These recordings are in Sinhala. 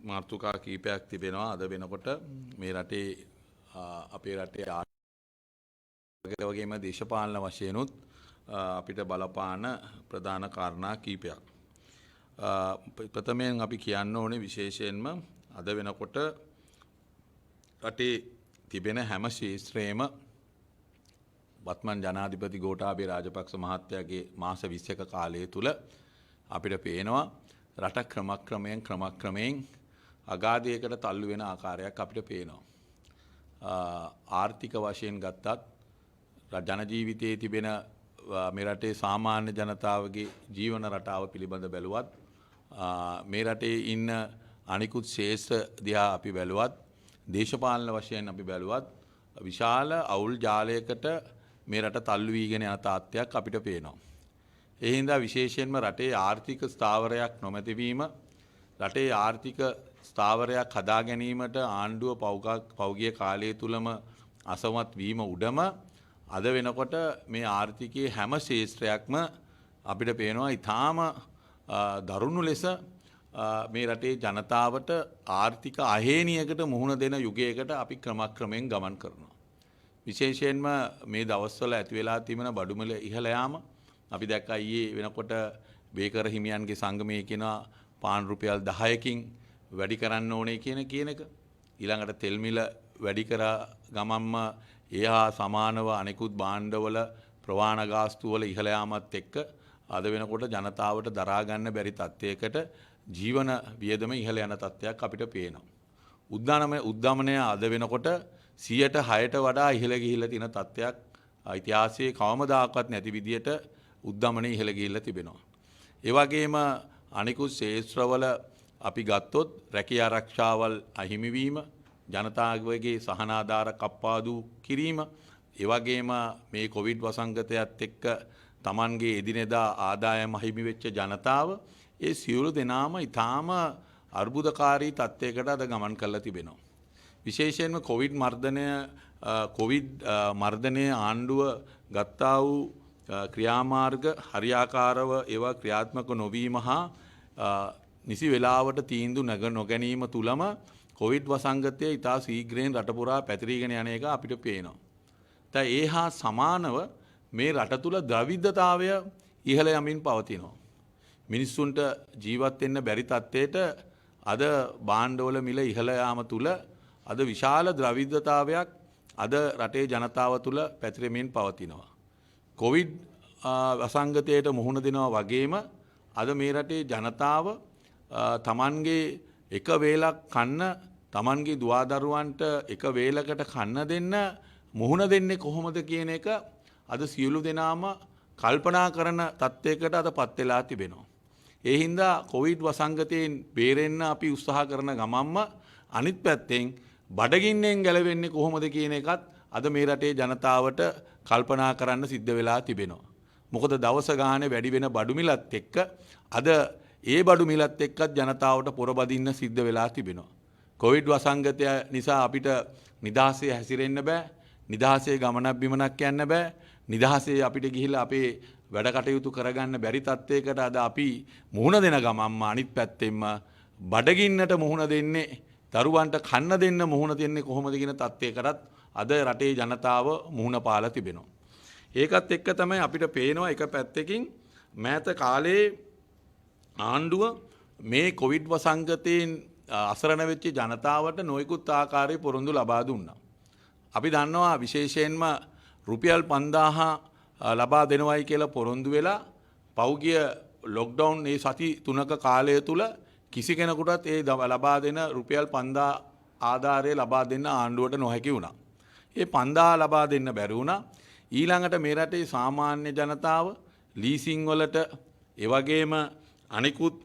මාතෘකා කීපයක් තිබෙනවා අද වෙනකොට මේ රටේ අපේ රටේ ආර්ථික වගේම දේශපාලන වශයෙන්ුත් අපිට බලපාන ප්‍රධාන කාරණා කීපයක්. ප්‍රථමයෙන් අපි කියන්න ඕනේ විශේෂයෙන්ම අද වෙනකොට රටේ තිබෙන හැම ශාස්ත්‍රයේම වත්මන් ජනාධිපති ගෝඨාභය රාජපක්ෂ මහත්තයාගේ මාස 20ක කාලය තුල අපිට පේනවා රට ක්‍රමක්‍රමයෙන් අගාධයකට තල්ලු වෙන ආකාරයක් අපිට පේනවා. ආර්ථික වශයෙන් ගත්තත් ජන ජීවිතයේ තිබෙන මේ රටේ සාමාන්‍ය ජනතාවගේ ජීවන රටාව පිළිබඳ බැලුවත් මේ රටේ ඉන්න අනිකුත් ශේෂ්ත්‍ර දිහා අපි බැලුවත් දේශපාලන වශයෙන් අපි බැලුවත් විශාල අවුල් ජාලයකට මේ රට තල්ලු වීගෙන යන තාත්ත්වයක් අපිට පේනවා. ඒ හින්දා විශේෂයෙන්ම රටේ ආර්ථික ස්ථාවරයක් නොමැතිවීම රටේ ආර්ථික ස්ථාවරයක් හදා ගැනීමට ආණ්ඩුව පෞගිය කාලය තුලම අසමත් වීම උඩම අද වෙනකොට මේ ආර්ථිකයේ හැම ශාස්ත්‍රයක්ම අපිට පේනවා ඊටාම දරුණු ලෙස මේ රටේ ජනතාවට ආර්ථික අහේනියකට මුහුණ දෙන යුගයකට අපි ක්‍රමක්‍රමයෙන් ගමන් කරනවා. විශේෂයෙන්ම මේ දවස්වල ඇති වෙලා තිබෙන බඩු මිල ඉහළ යාම අපි දැක්කා ඊයේ වෙනකොට බේකර හිමියන්ගේ සංගමයේ කියන පාන් රුපියල් 10කින් වැඩි කරන්න ඕනේ කියන එක. ඊළඟට තෙල් මිල වැඩි කරා ගමන්ම එහා සමානව අනෙකුත් භාණ්ඩවල ප්‍රවාහන ගාස්තු වල ඉහළ යාමත් එක්ක අද වෙනකොට ජනතාවට දරා ගන්න බැරි තත්යකට ජීවන වියදම ඉහළ යන තත්ත්වයක් අපිට පේනවා. උද්දමනය අද වෙනකොට 106ට වඩා ඉහළ ගිහිල්ලා තියෙන තත්ත්වයක් ඉතිහාසයේ කවමදාකවත් නැති විදියට උද්දමනය ඉහළ ගිහිල්ලා තිබෙනවා. ඒ වගේම අනිකුත් ශාස්ත්‍රවල අපි ගත්තොත් රැකිය ආරක්ෂාවල් අහිමි වීම, ජනතාවගේ සහනාධාර කප්පාදු කිරීම, ඒ වගේම මේ කොවිඩ් වසංගතයත් එක්ක Tamanගේ එදිනෙදා ආදායම අහිමි වෙච්ච ජනතාව ඒ සියලු දෙනාම ඊටාම අර්බුදකාරී තත්යකට අද ගමන් කරලා තිබෙනවා. විශේෂයෙන්ම කොවිඩ් මර්ධනය ආණ්ඩුව ගත්තා වූ ක්‍රියාමාර්ග හරියාකාරව ඒවා ක්‍රියාත්මක නොවීම හා නිසි වේලාවට තීන්දුව නොගැනීම තුලම කොවිඩ් වසංගතය ඉතා ශීඝ්‍රයෙන් රට පුරා පැතිරීගෙන යන එක අපිට පේනවා. දැන් ඒ හා සමානව මේ රට තුල ද්‍රවිඩතාවය ඉහළ යමින් පවතිනවා. මිනිස්සුන්ට ජීවත් වෙන්න බැරි තත්ත්වයට අද භාණ්ඩවල මිල ඉහළ යාම තුල අද විශාල ද්‍රවිඩතාවයක් අද රටේ ජනතාව තුල පැතිරෙමින් පවතිනවා. කොවිඩ් වසංගතයට මුහුණ දෙනවා වගේම අද මේ රටේ ජනතාව තමන්ගේ එක වේලක් කන්න තමන්ගේ දුවදරුවන්ට එක වේලකට කන්න දෙන්න මුහුණ දෙන්නේ කොහොමද කියන එක අද සියලු දෙනාම කල්පනා කරන තත්ත්වයකට අදපත් වෙලා තිබෙනවා. ඒ හින්දා කොවිඩ් වසංගතයෙන් බේරෙන්න අපි උත්සාහ කරන ගමන්ම අනිත් පැත්තෙන් බඩගින්නෙන් ගැලවෙන්නේ කොහොමද කියන එකත් අද මේ රටේ ජනතාවට කල්පනා කරන්න සිද්ධ වෙලා තිබෙනවා. මොකද දවස ගානේ වැඩි වෙන බඩු මිලත් එක්ක අද ඒ බඩු මිලත් එක්කත් ජනතාවට පොරබදින්න සිද්ධ වෙලා තිබෙනවා. කොවිඩ් වසංගතය නිසා අපිට නිදහසේ හැසිරෙන්න බෑ. නිදහසේ ගමනක් බිමනක් යන්න බෑ. නිදහසේ අපිට ගිහිල්ලා අපේ වැඩ කටයුතු කරගන්න බැරි තත්ත්වයකට අද අපි මුහුණ දෙන ගමන්ම අනිත් පැත්තෙන්ම බඩගින්නට මුහුණ දෙන්නේ දරුවන්ට කන්න දෙන්න මුහුණ දෙන්නේ කොහොමද කියන තත්ත්වයකටත් අද රටේ ජනතාව මුහුණ පාලා තිබෙනවා. ඒකත් එක්ක තමයි අපිට පේනවා එක පැත්තකින් මෑත කාලේ ආණ්ඩුව මේ කොවිඩ් වසංගතයෙන් අසරණ වෙච්ච ජනතාවට නොයෙකුත් ආකාරයේ පොරොන්දු ලබා දුන්නා. අපි දන්නවා විශේෂයෙන්ම රුපියල් 5000 ලබා දෙනවයි කියලා පොරොන්දු වෙලා පෞගිය ලොක්ඩවුන් මේ සති 3ක කාලය තුල කිසි කෙනෙකුටත් ඒ ලබා දෙන රුපියල් 5000 ආධාරය ලබා දෙන්න ආණ්ඩුවට නොහැකි වුණා. ඒ 5000 ලබා දෙන්න බැරි වුණා. ඊළඟට මේ රටේ සාමාන්‍ය ජනතාව ලීසින් වලට ඒ වගේම අනිකුත්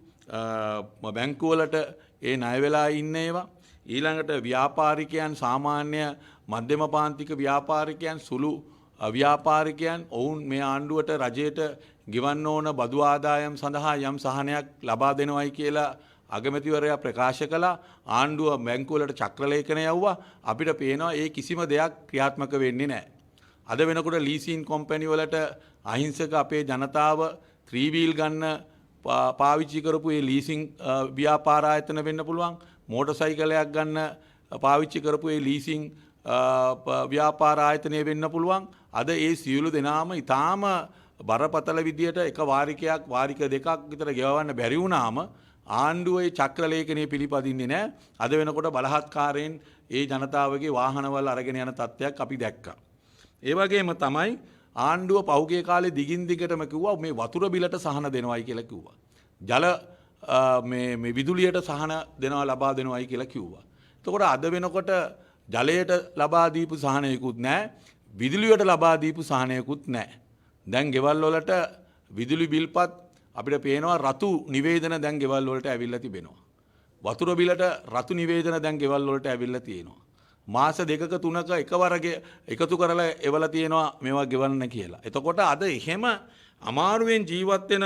බැංකු වලට ඒ ණය වෙලා ඉන්න ඒවා ඊළඟට ව්‍යාපාරිකයන් සාමාන්‍ය මධ්‍යම පාන්තික ව්‍යාපාරිකයන් සුළු ව්‍යාපාරිකයන් ඔවුන් මේ ආණ්ඩුවට රජයට ගෙවන්න ඕන බදු ආදායම් සඳහා යම් සහනයක් ලබා දෙනවයි කියලා අගමැතිවරයා ප්‍රකාශ කළා. ආණ්ඩුව බැංකු වලට චක්‍රලේඛන යවුවා. අපිට පේනවා ඒ කිසිම දෙයක් ක්‍රියාත්මක වෙන්නේ නැහැ. අද වෙනකොට ලීසින් කම්පැනි වලට අහිංසක අපේ ජනතාව ත්‍රී වීල් ගන්න පාවිච්චි කරපු ඒ ලීසින් ව්‍යාපාර ආයතන වෙන්න පුළුවන්. මෝටර් සයිකලයක් ගන්න පාවිච්චි කරපු ඒ ලීසින් ව්‍යාපාර ආයතනය වෙන්න පුළුවන්. අද ඒ සියලු දෙනාම ඊටාම බරපතල විදියට එක වාරික දෙකක් විතර ගෙවන්න බැරි වුණාම ආණ්ඩුවේ චක්‍ර ලේඛනය පිළිපදින්නේ නැහැ. අද වෙනකොට බලහත්කාරයෙන් ඒ ජනතාවගේ වාහනවල අරගෙන යන තත්ත්වයක් අපි දැක්කා. ඒ වගේම තමයි ආණ්ඩුව පහුගිය කාලේ දිගින් දිගටම කිව්වා මේ වතුර බිලට සහන දෙනවයි කියලා කිව්වා. ජල මේ විදුලියට සහන ලබා දෙනවයි කියලා කිව්වා. එතකොට අද වෙනකොට ජලයට ලබා දීපු සහනයකුත් නැහැ. විදුලියට ලබා දීපු සහනයකුත් නැහැ. දැන් ගෙවල් වලට විදුලි බිල්පත් අපිට පේනවා රතු නිවේදන දැන් ගෙවල් වලට ඇවිල්ලා තිබෙනවා. වතුර බිලට රතු නිවේදන දැන් ගෙවල් වලට ඇවිල්ලා තියෙනවා. මාස දෙකක තුනක එකවරගේ එකතු කරලා එවලා තියෙනවා මේවා ගෙවන්න කියලා. එතකොට අද එහෙම අමාරුවෙන් ජීවත් වෙන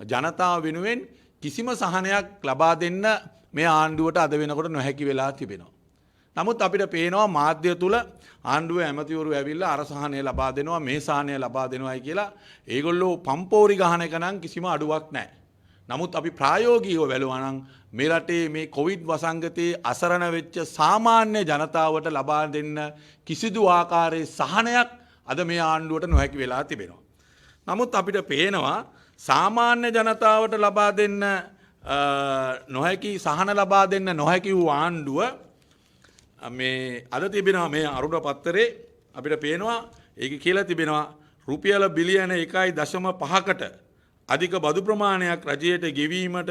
ජනතාව වෙනුවෙන් කිසිම සහනයක් ලබා දෙන්න මේ ආණ්ඩුවට අද වෙනකොට නොහැකි වෙලා තිබෙනවා. නමුත් අපිට පේනවා මාධ්‍ය තුල ආණ්ඩුවේ ඇමතිවරු ඇවිල්ලා අර සහනය ලබා දෙනවා මේ සහනය ලබා දෙනවායි කියලා ඒගොල්ලෝ පම්පෝරි ගහන එක නම් කිසිම අඩුවක් නැහැ. නමුත් අපි ප්‍රායෝගිකව බැලුවා නම් මේ රටේ මේ කොවිඩ් වසංගතයේ අසරණ වෙච්ච සාමාන්‍ය ජනතාවට ලබා දෙන්න කිසිදු ආකාරයේ සහනයක් අද මේ ආණ්ඩුවට නොහැකි වෙලා තිබෙනවා. නමුත් අපිට පේනවා සාමාන්‍ය ජනතාවට ලබා දෙන්න නොහැකි සහන ලබා දෙන්න නොහැකි වූ ආණ්ඩුව මේ අද තිබෙනවා මේ අරුණ පත්තරේ අපිට පේනවා ඒක කියලා තිබෙනවා රුපියල බිලියන 1.5කට අධික බදු ප්‍රමාණයක් රජයට ගෙවීමට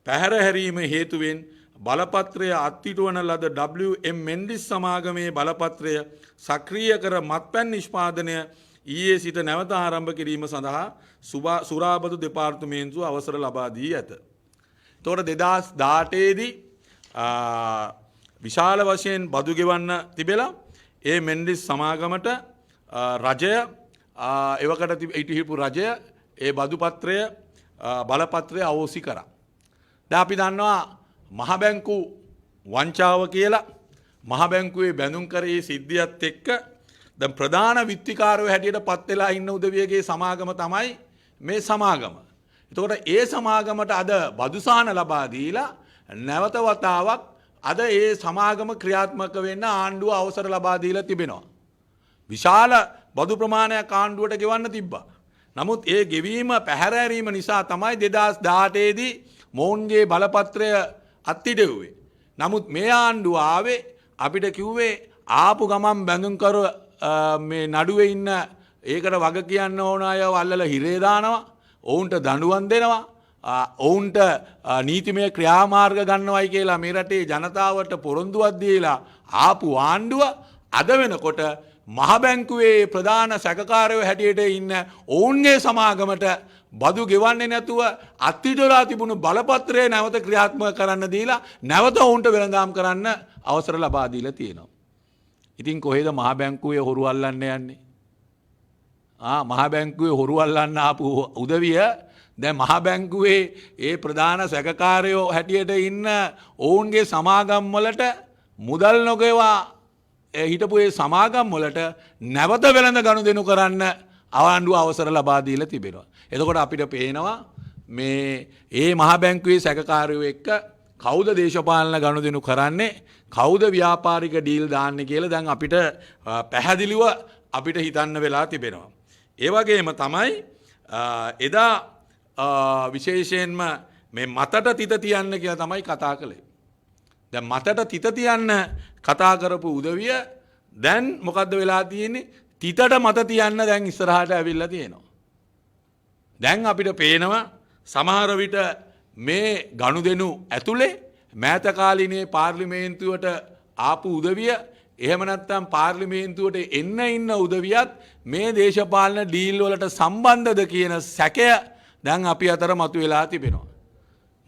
පැහැර හැරීම හේතුවෙන් බලපත්‍රය අත්හිටුවන ලද WM මෙන්ඩිස් සමාගමේ බලපත්‍රය සක්‍රිය කර මත්පැන් නිෂ්පාදනය ඊයේ සිට නැවත ආරම්භ කිරීම සඳහා සුරාබදු දෙපාර්තමේන්තුව අවසර ලබා දී ඇත. එතකොට 2018 දී විශාල වශයෙන් බදු ගෙවන්න තිබෙලා ඒ මෙන්ඩිස් සමාගමට රජය එවකට හිටපු රජය ඒ බදු පත්‍රය බලපත්‍රය අවෝසි කරා. දැන් අපි දන්නවා මහ බැංකු වංචාව කියලා මහ බැංකුවේ බැඳුම් කරේ සිද්ධියත් එක්ක දැන් ප්‍රධාන විත්තිකාරයෝ හැටියට පත් වෙලා ඉන්න උදවියගේ සමාගම තමයි මේ සමාගම. එතකොට ඒ සමාගමට අද බදුසහන ලබා දීලා නැවත වතාවක් අද ඒ සමාගම ක්‍රියාත්මක වෙන්න ආණ්ඩුව අවසර ලබා දීලා තිබෙනවා. විශාල බදු ප්‍රමාණයක් ආණ්ඩුවට ගෙවන්න තිබ්බා. නමුත් ඒ ගෙවීම පැහැර හැරීම නිසා තමයි 2018 දී මොවුන්ගේ බලපත්‍රය අත්හිටුවේ. නමුත් මේ ආණ්ඩුව ආවේ අපිට කිව්වේ ආපු ගමන් බැඳුම් කර මේ නඩුවේ ඉන්න ඒකට වග කියන්න ඕන අය අල්ලලා හිරේ දානවා. ඔවුන්ට දඬුවම් දෙනවා. ඔවුන්ට නීතිමය ක්‍රියාමාර්ග ගන්නවයි කියලා මේ රටේ ජනතාවට පොරොන්දුවක් දීලා ආපු ආණ්ඩුව අද වෙනකොට මහ බැංකුවේ ප්‍රධාන සැකකාරයෝ හැටියට ඉන්න ඔවුන්ගේ සමාගමට බදු ගෙවන්නේ නැතුව අත්හිටලා තිබුණු බලපත්‍රය නැවත ක්‍රියාත්මක කරන්න දීලා නැවත ඔවුන්ට වෙළඳාම් කරන්න අවසර ලබා දීලා තියෙනවා. ඉතින් කොහෙද මහ බැංකුවේ හොරු අල්ලන්න යන්නේ? මහ බැංකුවේ හොරු අල්ලන්න ආපු උදවිය දැන් මහ බැංකුවේ ඒ ප්‍රධාන සැකකාරයෝ හැටියට ඉන්න ඔවුන්ගේ සමාගම් වලට මුදල් නොගෙවා හිටපු ඒ සමාගම් වලට නැවත වෙළඳ ගනුදෙනු කරන්න ආණ්ඩුව අවසර ලබා දීලා තිබෙනවා. එතකොට අපිට පේනවා මේ ඒ මහ බැංකුවේ සැකකාරයෝ එක්ක කවුද දේශපාලන ගනුදෙනු කරන්නේ කවුද ව්‍යාපාරික ඩීල් දාන්නේ කියලා දැන් අපිට පැහැදිලිව අපිට හිතන්න වෙලා තිබෙනවා. ඒ වගේම තමයි එදා විශේෂයෙන්ම මේ මතට තිත තියන්න කියලා තමයි කතා කළේ. දැන් මතට තිත තියන්න කතා කරපු උදවිය දැන් මොකද්ද වෙලා තියෙන්නේ? තිතට මත තියන්න දැන් ඉස්සරහට ඇවිල්ලා තියෙනවා. දැන් අපිට පේනවා සමහර විට මේ ගනුදෙනු ඇතුලේ මෑත කාලිනේ පාර්ලිමේන්තුවට ආපු උදවිය එහෙම නැත්නම් පාර්ලිමේන්තුවට එන්න ඉන්න උදවියත් මේ දේශපාලන ඩීල් වලට සම්බන්ධද කියන සැකය දැන් අපි අතර මතුවලා තිබෙනවා.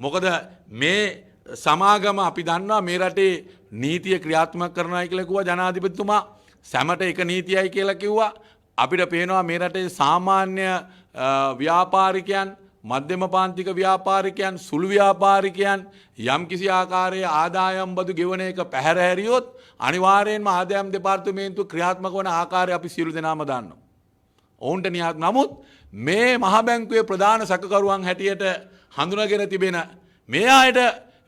මොකද මේ සමාගම අපි දන්නවා මේ රටේ නීතිය ක්‍රියාත්මක කරනයි කියලා කිව්වා ජනාධිපතිතුමා සැමට එක නීතියයි කියලා කිව්වා. අපිට පේනවා මේ රටේ සාමාන්‍ය ව්‍යාපාරිකයන් මධ්‍යම පාන්තික ව්‍යාපාරිකයන් සුළු ව්‍යාපාරිකයන් යම්කිසි ආකාරයේ ආදායම් බදු ගෙවන එක පැහැර හැරියොත් අනිවාර්යයෙන්ම ආදායම් දෙපාර්තමේන්තුව ක්‍රියාත්මක වන ආකාරය අපි සියලු දෙනාම දන්නවා. ඔවුන්ට නමුත් මේ මහ බැංකුවේ ප්‍රධාන සැකකරුවන් හැටියට හඳුනාගෙන තිබෙන මේ ආයත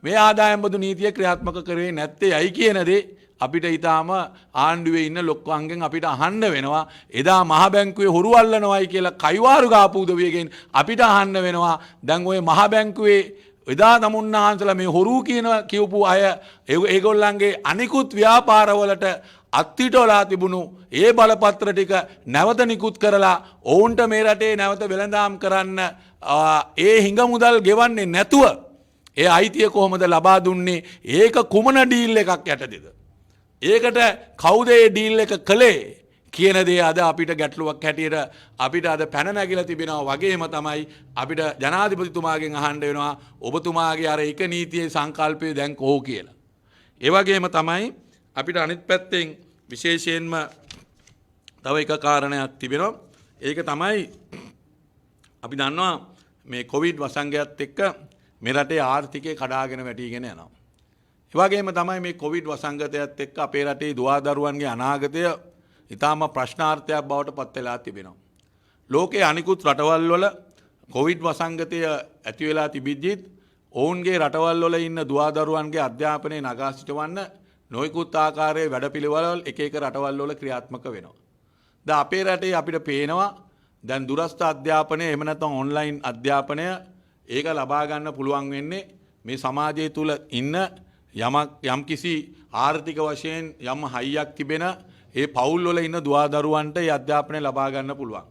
මේ ආදායම් බදු නීතිය ක්‍රියාත්මක කරේ නැත්තේ ඇයි කියන දේ අපිට ඊටාම ආණ්ඩුවේ ඉන්න ලොක්කන්ගෙන් අපිට අහන්න වෙනවා. එදා මහ බැංකුවේ හොරු අල්ලනවායි කියලා කයිවාරු ගාපු උදවියගෙන් අපිට අහන්න වෙනවා. දැන් ওই මහ බැංකුවේ එදා තමුන්නාන්සලා මේ හොරු කියපු අය ඒගොල්ලන්ගේ අනිකුත් ව්‍යාපාරවලට අත්තිටෝලා තිබුණු ඒ බලපත්‍ර ටික නැවත නිකුත් කරලා ඔවුන්ට මේ රටේ නැවත වෙළඳාම් කරන්න ඒ හිඟ මුදල් ගෙවන්නේ නැතුව ඒ අයිතිය කොහොමද ලබා දුන්නේ? ඒක කුමන ඩීල් එකක් යටතේද? ඒකට කවුද ඒ ඩීල් එක කළේ කියන දේ අද අපිට ගැටලුවක් හැටියට අපිට අද පැන නැගිලා තිබෙනවා. වගේම තමයි අපිට ජනාධිපතිතුමාගෙන් අහන්න වෙනවා ඔබතුමාගේ අර එක නීතියේ සංකල්පය දැන් කොහො කියලා. ඒ වගේම තමයි අපිට අනිත් පැත්තෙන් විශේෂයෙන්ම තව එක කාරණයක් තිබෙනවා. ඒක තමයි අපි දන්නවා මේ කොවිඩ් වසංගයත් එක්ක මේ රටේ ආර්ථිකය කඩාගෙන වැටිගෙන යනවා. ඒ වගේම තමයි මේ කොවිඩ් වසංගතයත් එක්ක අපේ රටේ දුවදරුවන්ගේ අනාගතය ඊටාම ප්‍රශ්නාර්ථයක් බවට පත් වෙලා තිබෙනවා. ලෝකයේ අනිකුත් රටවල් වල කොවිඩ් වසංගතය ඇති වෙලා තිබිද්දිත් ඔවුන්ගේ රටවල් වල ඉන්න දුවදරුවන්ගේ අධ්‍යාපනය නගා සිටවන්න නොයෙකුත් ආකාරයේ වැඩපිළිවෙළ එක එක රටවල් වල ක්‍රියාත්මක වෙනවා. දැන් අපේ රටේ අපිට පේනවා දැන් දුරස්ථ අධ්‍යාපනය එහෙම නැත්නම් ඔන්ලයින් අධ්‍යාපනය ඒක ලබා ගන්න පුළුවන් වෙන්නේ මේ සමාජය තුල ඉන්න යම් කිසි ආර්ථික වශයෙන් යම් හයියක් තිබෙන ඒ පවුල් වල ඉන්න දුවදරුවන්ට ඒ අධ්‍යාපනය ලබා ගන්න පුළුවන්.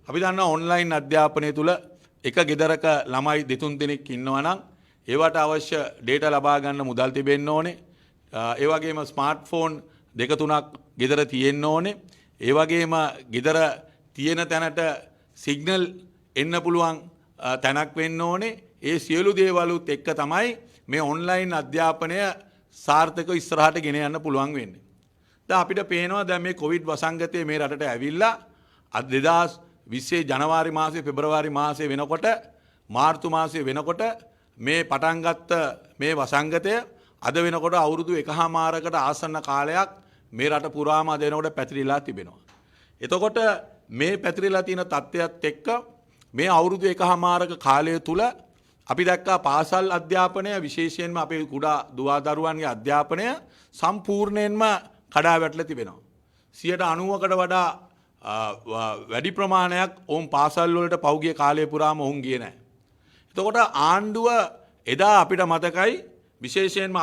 අපි දන්නවා ඔන්ලයින් අධ්‍යාපනය තුල එක ගෙදරක ළමයි දෙතුන් දෙනෙක් ඉන්නවා නම් ඒවට අවශ්‍ය ඩේටා ලබා ගන්න මුදල් තිබෙන්න ඕනේ. ඒ වගේම ස්මාර්ට්ෆෝන් දෙක තුනක් ගෙදර තියෙන්න ඕනේ. ඒ වගේම ගෙදර තියෙන තැනට සිග්නල් එන්න පුළුවන් තැනක් වෙන්න ඕනේ. ඒ සියලු දේවලුත් එක්ක තමයි මේ ඔන්ලයින් අධ්‍යාපනය සාර්ථකව ඉස්සරහට ගෙන යන්න පුළුවන් වෙන්නේ. දැන් අපිට පේනවා දැන් මේ කොවිඩ් වසංගතය මේ රටට ඇවිල්ලා 2020 ජනවාරි මාසේ පෙබරවාරි මාසේ වෙනකොට මාර්තු මාසේ වෙනකොට මේ පටන් ගත්ත මේ වසංගතය අද වෙනකොට අවුරුදු 1මාරකට ආසන්න කාලයක් මේ රට පුරාම අද වෙනකොට පැතිරිලා තිබෙනවා. එතකොට මේ පැතිරිලා තියෙන තත්ත්වයක් එක්ක මේ අවුරුදු 1මාරක කාලය තුල අපි දැක්කා පාසල් අධ්‍යාපනය විශේෂයෙන්ම අපේ කුඩා දුවදරුවන්ගේ අධ්‍යාපනය සම්පූර්ණයෙන්ම කඩා වැටලා තිබෙනවා. 90%කට වඩා වැඩි ප්‍රමාණයක් ඔවුන් පාසල් වලට පෞගිය කාලය පුරාම ඔවුන් ගියේ නැහැ. එතකොට ආණ්ඩුව එදා අපිට මතකයි විශේෂයෙන්ම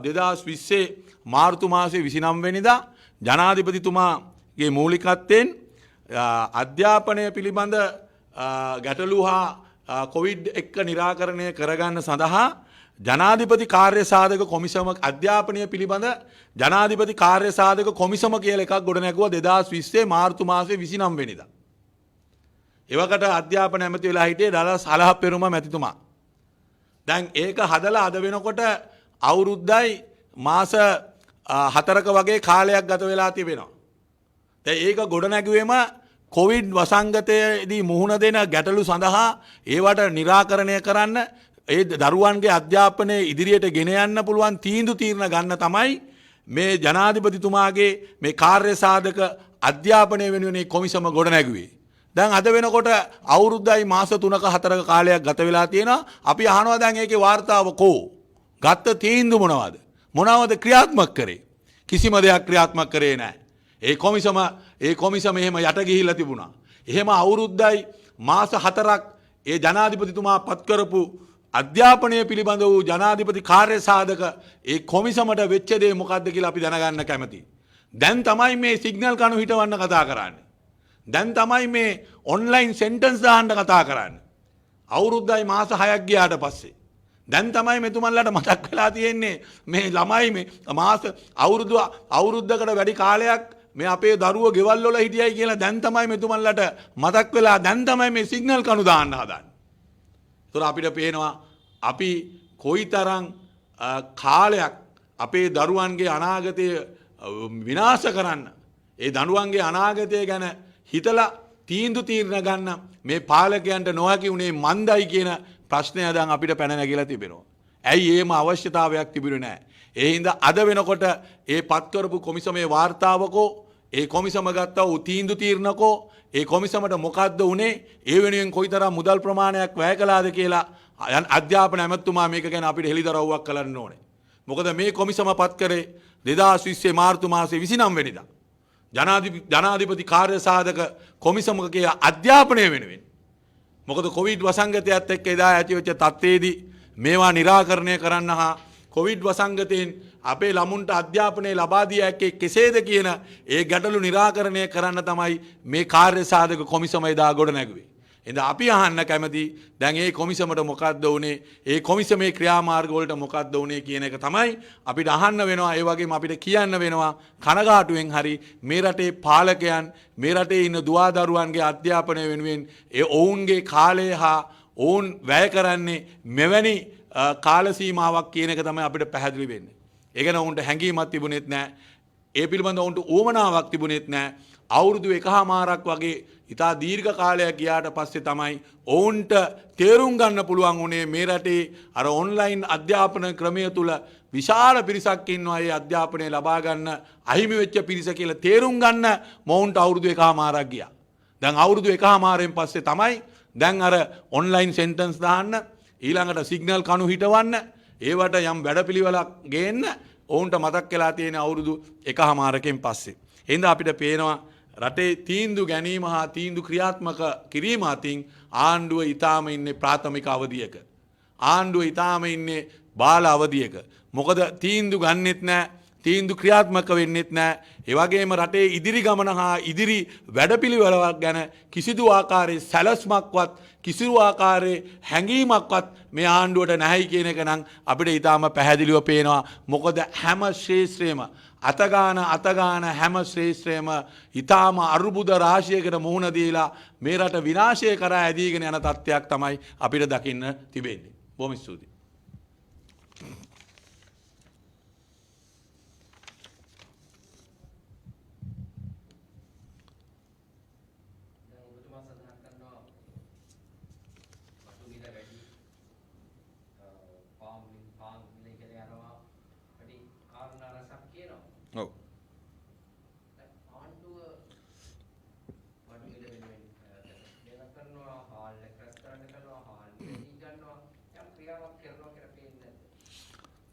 2020 මාර්තු මාසේ 29 වෙනිදා ජනාධිපතිතුමාගේ මූලිකත්වයෙන් අධ්‍යාපනය පිළිබඳ ගැටලු හා කොවිඩ් එක්ක නිරාකරණය කරගන්න සඳහා ජනාධිපති කාර්ය සාධක කොමිසම අධ්‍යාපනය පිළිබඳ ජනාධිපති කාර්ය සාධක කොමිසම කියලා එකක් ගොඩනැගුවා 2020 මාර්තු මාසේ 29 වෙනිදා. එවකට අධ්‍යාපන ඇමති වෙලා හිටියේ ඩලස් අලහප්පෙරුම මැතිතුමා. දැන් ඒක හදලා අද වෙනකොට අවුරුද්දයි මාස 4ක වගේ කාලයක් ගත වෙලා තිබෙනවා. දැන් ඒක ගොඩනැගුවේම කොවිඩ් වසංගතයේදී මුහුණ දෙන ගැටලු සඳහා ඒවට निराකරණය කරන්න ඒ දරුවන්ගේ අධ්‍යාපනය ඉදිරියට ගෙන යන්න පුළුවන් තීන්දුව තීරණ ගන්න තමයි මේ ජනාධිපතිතුමාගේ මේ කාර්ය සාධක අධ්‍යාපනය වෙනුවෙන් කොමිසම ගොඩනැගුවේ. දැන් අද වෙනකොට අවුරුද්දයි මාස 3ක 4ක කාලයක් ගත වෙලා තියෙනවා. අපි අහනවා දැන් ඒකේ වාර්තාව කෝ? ගත්ත තීන්දුව මොනවද? මොනවද ක්‍රියාත්මක කරේ? කිසිම දෙයක් ක්‍රියාත්මක කරේ නැහැ. ඒ කොමිසම එහෙම යට ගිහිල්ලා තිබුණා. එහෙම අවුරුද්දයි මාස 4ක් ඒ ජනාධිපතිතුමා පත් කරපු අධ්‍යාපනය පිළිබඳ වූ ජනාධිපති කාර්ය සාධක ඒ කොමිසමට වෙච්ච දේ මොකද්ද කියලා අපි දැනගන්න කැමතියි. දැන් තමයි මේ සිග්නල් කණු හිටවන්න කතා කරන්නේ. දැන් තමයි මේ ඔන්ලයින් සෙන්ටන්ස් දාන්න කතා කරන්නේ. අවුරුද්දයි මාස 6ක් ගියාට පස්සේ. දැන් තමයි මෙතුමන්ලට මතක් වෙලා තියෙන්නේ මේ ළමයි මේ මාස අවුරුද්දකට වැඩි කාලයක් මේ අපේ දරුවෝ ගෙවල් වල හිටියයි කියලා දැන් තමයි මෙතුමන්ලට මතක් වෙලා දැන් තමයි මේ සිග්නල් කණු දාන්න හදන්නේ. ඒතර අපිට පේනවා අපි කොයිතරම් කාලයක් අපේ දරුවන්ගේ අනාගතය විනාශ කරන්න ඒ දරුවන්ගේ අනාගතය ගැන හිතලා තීන්දුව තීරණ ගන්න මේ පාලකයන්ට නොහැකි උනේ මන්දයි කියන ප්‍රශ්නය දැන් අපිට පැන නැගිලා තිබෙනවා. ඇයි එහෙම අවශ්‍යතාවයක් තිබුණේ නැහැ? ඒ හින්දා අද වෙනකොට ඒ පත් කරපු කොමිසමේ වාර්තාවකෝ ඒ කොමිසම ගත්තා වූ තීන්දුව තීරණකෝ ඒ කොමිසමට මොකද්ද උනේ? ඒ වෙනුවෙන් කොයිතරම් මුදල් ප්‍රමාණයක් වැය කළාද කියලා අධ්‍යාපන ඇමතුමා මේක ගැන අපිට හෙළිදරව්වක් කරන්න ඕනේ. මොකද මේ කොමිසම පත් කරේ 2020 මාර්තු මාසේ 29 වෙනිදා. ජනාධිපති කාර්ය සාධක කොමිසමකගේ අධ්‍යාපනය වෙනුවෙන්. මොකද කොවිඩ් වසංගතයත් එක්ක එදා ඇතිවෙච්ච තත්ත්වයේදී මේවා निराකරණය කරන්න හා කොවිඩ් වසංගතයෙන් අපේ ළමුන්ට අධ්‍යාපනය ලබා දිය හැකි කෙසේද කියන ඒ ගැටලු निराකරණය කරන්න තමයි මේ කාර්ය සාධක කොමිසම එදා ගොඩ නැගුවේ. එහෙනම් අපි අහන්න කැමති දැන් මේ කොමිසමට මොකක්ද උනේ? ඒ කොමිසමේ ක්‍රියාමාර්ග වලට මොකක්ද උනේ කියන එක තමයි අපිට අහන්න වෙනවා. ඒ වගේම අපිට කියන්න වෙනවා කනගාටුවෙන් හරි මේ රටේ පාලකයන් මේ රටේ ඉන්න දුවදරුවන්ගේ අධ්‍යාපනය වෙනුවෙන් ඒ ඔවුන්ගේ කාලය හා ඔවුන් වැය කරන්නේ මෙවැනි කාල සීමාවක් කියන එක තමයි අපිට පැහැදිලි වෙන්නේ. ඒ ගැන ඔවුන්ට හැඟීමක් තිබුණෙත් නැහැ. ඒ පිළිබඳව ඔවුන්ට උවමනාවක් තිබුණෙත් නැහැ. අවුරුදු 1කමාරක් වගේ ඉතා දීර්ඝ කාලයක් ගියාට පස්සේ තමයි ඔවුන්ට තේරුම් ගන්න පුළුවන් උනේ මේ රටේ අර ඔන්ලයින් අධ්‍යාපන ක්‍රමය තුල විශාල පිරිසක් ඉන්නවා ඒ අධ්‍යාපනය ලබා ගන්න අහිමි වෙච්ච පිරිස කියලා තේරුම් ගන්න මොවුන්ට අවුරුදු 1කමාරක් ගියා. දැන් අවුරුදු 1කමාරෙන් පස්සේ තමයි දැන් අර ඔන්ලයින් සෙන්ටන්ස් දාන්න ඊළඟට සිග්නල් කණු හිටවන්න ඒවට යම් වැඩපිළිවෙලක් ගේන්න ඔවුන්ට මතක් වෙලා තියෙන අවුරුදු 1කමාරකින් පස්සේ. එහෙනම් අපිට පේනවා රටේ තීන්දුව ගැනීම හා තීන්දුව ක්‍රියාත්මක කිරීම අතින් ආණ්ඩුව ඊටාම ඉන්නේ ප්‍රාථමික අවධියක. ආණ්ඩුව ඊටාම ඉන්නේ බාල අවධියක. මොකද තීන්දුව ගන්නෙත් නැහැ, තීන්දුව ක්‍රියාත්මක වෙන්නෙත් නැහැ. ඒ වගේම රටේ ඉදිරි ගමන හා ඉදිරි වැඩපිළිවෙලක් ගැන කිසිදු ආකාරයේ සැලැස්මක්වත් කිසිදු ආකාරයේ හැඟීමක්වත් මේ ආණ්ඩුවට නැහැයි කියන එක නම් අපිට ඊටාම පැහැදිලිව පේනවා. මොකද හැම ශේෂ්ත්‍රයේම අතගාන හැම ශ්‍රේෂ්ඨයම ඊටාම අරුබුද රාශියකට මුහුණ දීලා මේ රට විනාශය කරා ඇදීගෙන යන තත්ත්වයක් තමයි අපිට දකින්න තිබෙන්නේ. බොහොම ස්තුතියි.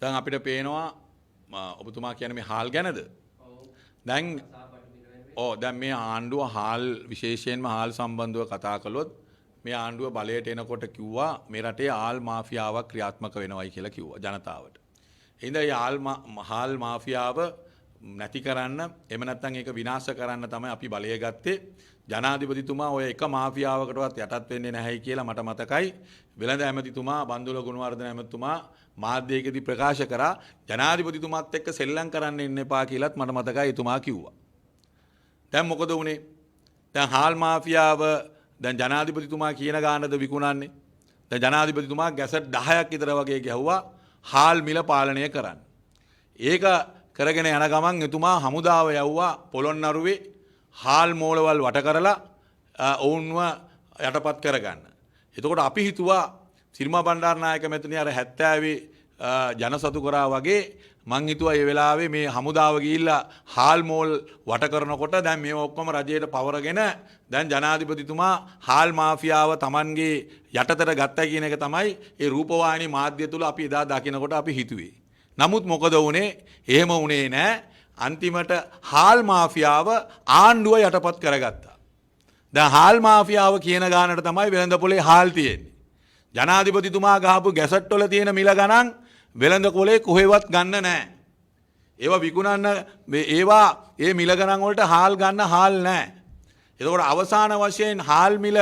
දැන් අපිට පේනවා ඔබතුමා කියන්නේ මේ හාල් ගැනද? දැන් දැන් මේ ආණ්ඩුව හාල් විශේෂයෙන්ම හාල් සම්බන්ධව කතා කළොත් මේ ආණ්ඩුව බලයට එනකොට කිව්වා මේ රටේ හාල් මාෆියාවක් ක්‍රියාත්මක වෙනවයි කියලා කිව්වා ජනතාවට. එහෙනම් මේ හාල් මාෆියාව නැති කරන්න එහෙම නැත්නම් ඒක විනාශ කරන්න තමයි අපි බලය ගත්තේ. ජනාධිපතිතුමා ඔය එක මාෆියාවකටවත් යටත් වෙන්නේ නැහැයි කියලා මට මතකයි. වෙළඳ ඇමතිතුමා බන්දුල ගුණවර්ධන ඇමතිතුමා මාධ්‍යයකදී ප්‍රකාශ කරා ජනාධිපතිතුමාත් එක්ක සෙල්ලම් කරන්න ඉන්න එපා කියලාත් මට මතකයි එතුමා කිව්වා. දැන් මොකද වුනේ? දැන් හාල් මාෆියාව දැන් ජනාධිපතිතුමා කියන ගානද විකුණන්නේ. දැන් ජනාධිපතිතුමා ගැසට් 10ක් විතර වගේ ගැහුවා හාල් මිල පාලනය කරන්න. ඒක කරගෙන යන ගමන් එතුමා හමුදාව යවුවා පොළොන්නරුවේ හාල් මෝලවල් වට කරලා ඔවුන්ව යටපත් කරගන්න. එතකොට අපි හිතුවා සිරිමා බණ්ඩාරනායක මෙතන අර 70 ජනසතු කරා වගේ මං හිතුවා මේ වෙලාවේ මේ හමුදාව ගිහිල්ලා හාල් මෝල් වට කරනකොට දැන් මේ ඔක්කොම රජයට පවරගෙන දැන් ජනාධිපතිතුමා හාල් මාෆියාව Tamanගේ යටතට ගත්තා කියන එක තමයි ඒ රූපවාහිනී මාධ්‍ය තුල අපි එදා දකිනකොට අපි හිතුවේ. නමුත් මොකද වුනේ? එහෙම වුනේ නැහැ. අන්තිමට හාල් මාෆියාව ආණ්ඩුව යටපත් කරගත්තා. දැන් හාල් මාෆියාව කියන ගානට තමයි වෙළඳ පොලේ හාල් තියෙන්නේ. ජනාධිපතිතුමා ගහපු ගැසට් වල තියෙන මිල ගණන් වෙළඳ පොලේ කොහෙවත් ගන්න නැහැ. ඒවා විකුණන්න ඒවා ඒ මිල ගණන් වලට හාල් ගන්න හාල් නැහැ. එතකොට අවසාන වශයෙන් හාල් මිල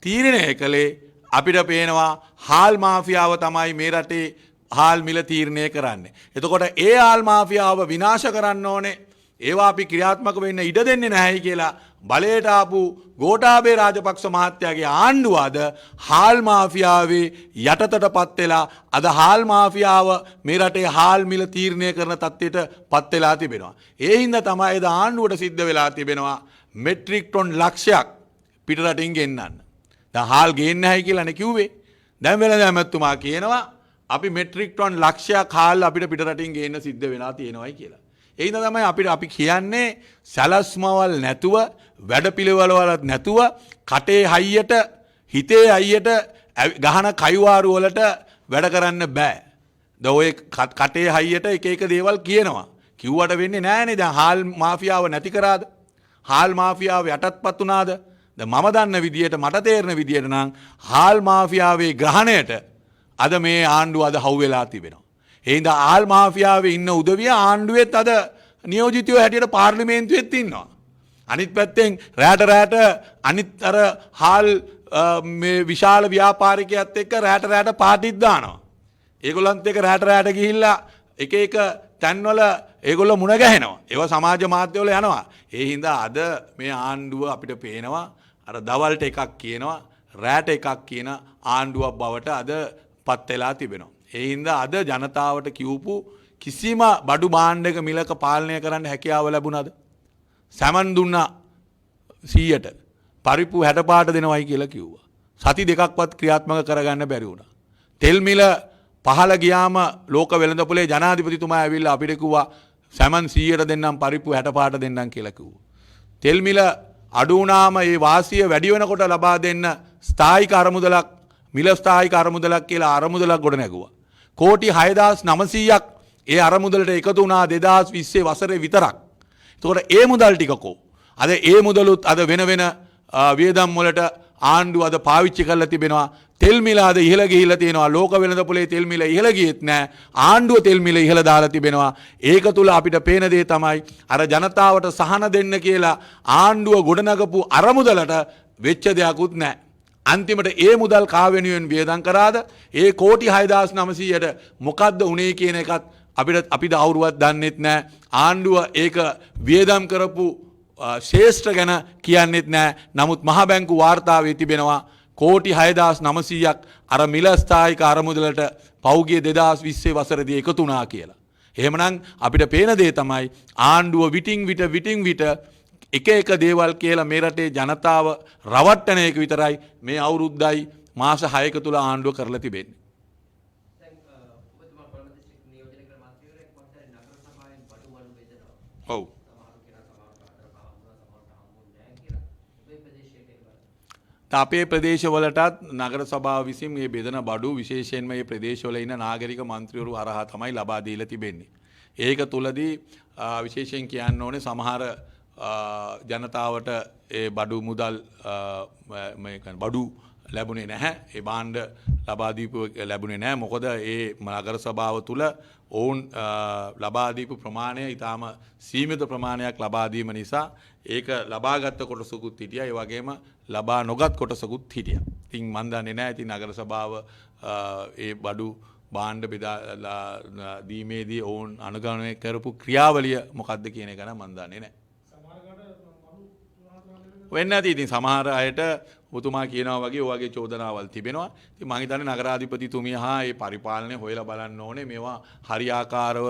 තීරණය කළේ අපිට පේනවා හාල් මාෆියාව තමයි මේ රටේ හාල් මිල තීරණය කරන්නේ. එතකොට ඒ හාල් මාෆියාව විනාශ කරන්න ඕනේ. ඒවා අපි ක්‍රියාත්මක වෙන්න ඉඩ දෙන්නේ නැහැයි කියලා බලයට ආපු ගෝඨාභය රාජපක්ෂ මහත්තයාගේ ආණ්ඩුව අද හාල් මාෆියාවේ යටතටපත් වෙලා අද හාල් මාෆියාව මේ රටේ හාල් මිල තීරණය කරන තත්ත්වයටපත් වෙලා තිබෙනවා. ඒ හින්දා තමයි අද ආණ්ඩුවට සිද්ධ වෙලා තිබෙනවා මෙට්‍රික් ටොන් ලක්ෂයක් පිටරටින් ගෙන්නන්න. දැන් හාල් ගේන්නේ නැහැයි කියලානේ කිව්වේ. දැන් වෙලඳ ඇමතුමා කියනවා අපි මෙට්‍රික් ටොන් ලක්ෂයක් හාල් අපිට පිටරටින් ගේන්න සිද්ධ වෙලා තියෙනවායි කියලා. ඒ හින්දා තමයි අපි කියන්නේ සැලැස්මවල් නැතුව වැඩපිළිවෙලවලත් නැතුව කටේ හයියට හිතේ හයියට ගහන කයිවාරු වලට වැඩ කරන්න බෑ. ද ඔය කටේ හයියට එක එක දේවල් කියනවා. කිව්වට වෙන්නේ නෑනේ. දැන් හාල් මාෆියාව නැති කරාද? හාල් මාෆියාව යටත්පත් වුණාද? දැන් මම දන්න විදියට මට තේරෙන විදියට නම් හාල් මාෆියාවේ ග්‍රහණයට අද මේ ආණ්ඩුව අද හවු වෙලා තිබෙනවා. ඒ හින්දා හාල් මාෆියාවේ ඉන්න උදවිය ආණ්ඩුවෙත් අද නියෝජිතයෝ හැටියට පාර්ලිමේන්තුවෙත් ඉන්නවා. අනිත් පැත්තෙන් රැට අනිත් අර හාල් මේ විශාල ව්‍යාපාරිකයත් එක්ක රැට පාටිත් දානවා. ඒගොල්ලන්ත් එක්ක රැට ගිහිල්ලා එක එක තැන්වල ඒගොල්ලෝ මුණ ගැහෙනවා. ඒවා සමාජ මාධ්‍යවල යනවා. ඒ හින්දා අද මේ ආණ්ඩුව අපිට පේනවා අර දවල්ට එකක් කියනවා රැට එකක් කියන ආණ්ඩුවක් බවට අද පත් වෙලා තිබෙනවා. ඒ හින්දා අද ජනතාවට කියවපු කිසිම බඩු භාණ්ඩක මිලක පාලනය කරන්න හැකියාව ලැබුණාද? සැමන් දුන්නා 100ට පරිප්පු 60 පාට දෙනවයි කියලා කිව්වා. සති දෙකක්වත් ක්‍රියාත්මක කරගන්න බැරි වුණා. තෙල් මිල පහළ ගියාම ලෝක වෙළඳපොලේ ජනාධිපතිතුමා ඇවිල්ලා අපිට කිව්වා සැමන් 100ට දෙන්නම් පරිප්පු 60 පාට දෙන්නම් කියලා කිව්වා. තෙල් මිල අඩු වුණාම ඒ වාසිය වැඩි වෙනකොට ලබා දෙන්න ස්ථායික අරමුදලක් මිල ස්ථායික අරමුදලක් කියලා අරමුදලක් ගොඩ නැගුවා. කෝටි 6900ක් ඒ අරමුදලට එකතු වුණා 2020 වසරේ විතරක්. එතකොට ඒ මුදල් ටිකකෝ අද ඒ මුදලුත් අද වෙන වියදම් වලට ආණ්ඩුව අද පාවිච්චි කරලා තිබෙනවා. තෙල් මිල අද ඉහළ ගිහිල්ලා තියෙනවා. ලෝක වෙළඳපොලේ තෙල් මිල ඉහළ ගියෙත් නැහැ. ආණ්ඩුව තෙල් මිල ඉහළ දාලා තිබෙනවා. ඒක තුල අපිට පේන දේ තමයි අර ජනතාවට සහන දෙන්න කියලා ආණ්ඩුව ගොඩනගපු අරමුදලට වෙච්ච දෙයක්වත් නැහැ. අන්තිමට ඒ මුදල් කා වෙනුවෙන් වියදම් කරාද? ඒ කෝටි 6900ට මොකද්ද උනේ කියන එකත් අපිට අවුරුවක් දන්නෙත් නැහැ. ආණ්ඩුව ඒක වියදම් කරපු ශේෂ්ඨ ගැන කියන්නෙත් නැහැ. නමුත් මහ බැංකු වාර්තාවේ තිබෙනවා කෝටි 6900ක් අර මිල ස්ථායික අරමුදලට පෞගිය 2020 වසරේදී එකතු වුණා කියලා. එහෙමනම් අපිට පේන දේ තමයි ආණ්ඩුව විටින් විට එක එක දේවල් කියලා මේ රටේ ජනතාව රවට්ටන එක විතරයි මේ අවුරුද්දයි මාස 6ක තුල ආණ්ඩුව කරලා තිබෙන්නේ. ඔව්. අපේ ප්‍රදේශවලටත් නගර සභාව විසින් මේ බෙදන බඩු විශේෂයෙන්ම මේ ප්‍රදේශවල ඉන්න නාගරික මන්ත්‍රීවරු හරහා තමයි ලබා දීලා තිබෙන්නේ. ඒක තුලදී විශේෂයෙන් කියන්න ඕනේ සමහර ජනතාවට ඒ බඩු මුදල් බඩු ලැබුණේ නැහැ. ඒ භාණ්ඩ ලබා දීපු ලැබුණේ නැහැ. මොකද ඒ නගර සභාව තුල ඔවුන් ලබා දීපු ප්‍රමාණය ඊටාම සීමිත ප්‍රමාණයක් ලබා දීම නිසා ඒක ලබාගත් කොටසකුත් හිටියා. ඒ වගේම ලබා නොගත් කොටසකුත් හිටියා. ඉතින් මන් දන්නේ නැහැ ඉතින් නගර සභාව ඒ බඩු භාණ්ඩ බෙදා දීමේදී ඔවුන් අනුගමනය කරපු ක්‍රියාවලිය මොකක්ද කියන එක නම් මන් දන්නේ නැහැ. වෙන්නේ නැති ඉතින් සමහර අයට ඔබතුමා කියනවා වගේ ඔය වගේ චෝදනාවල් තිබෙනවා. ඉතින් මම හිතන්නේ නගරාධිපතිතුමිය හා ඒ පරිපාලනය හොයලා බලන්න ඕනේ මේවා හරියාකාරව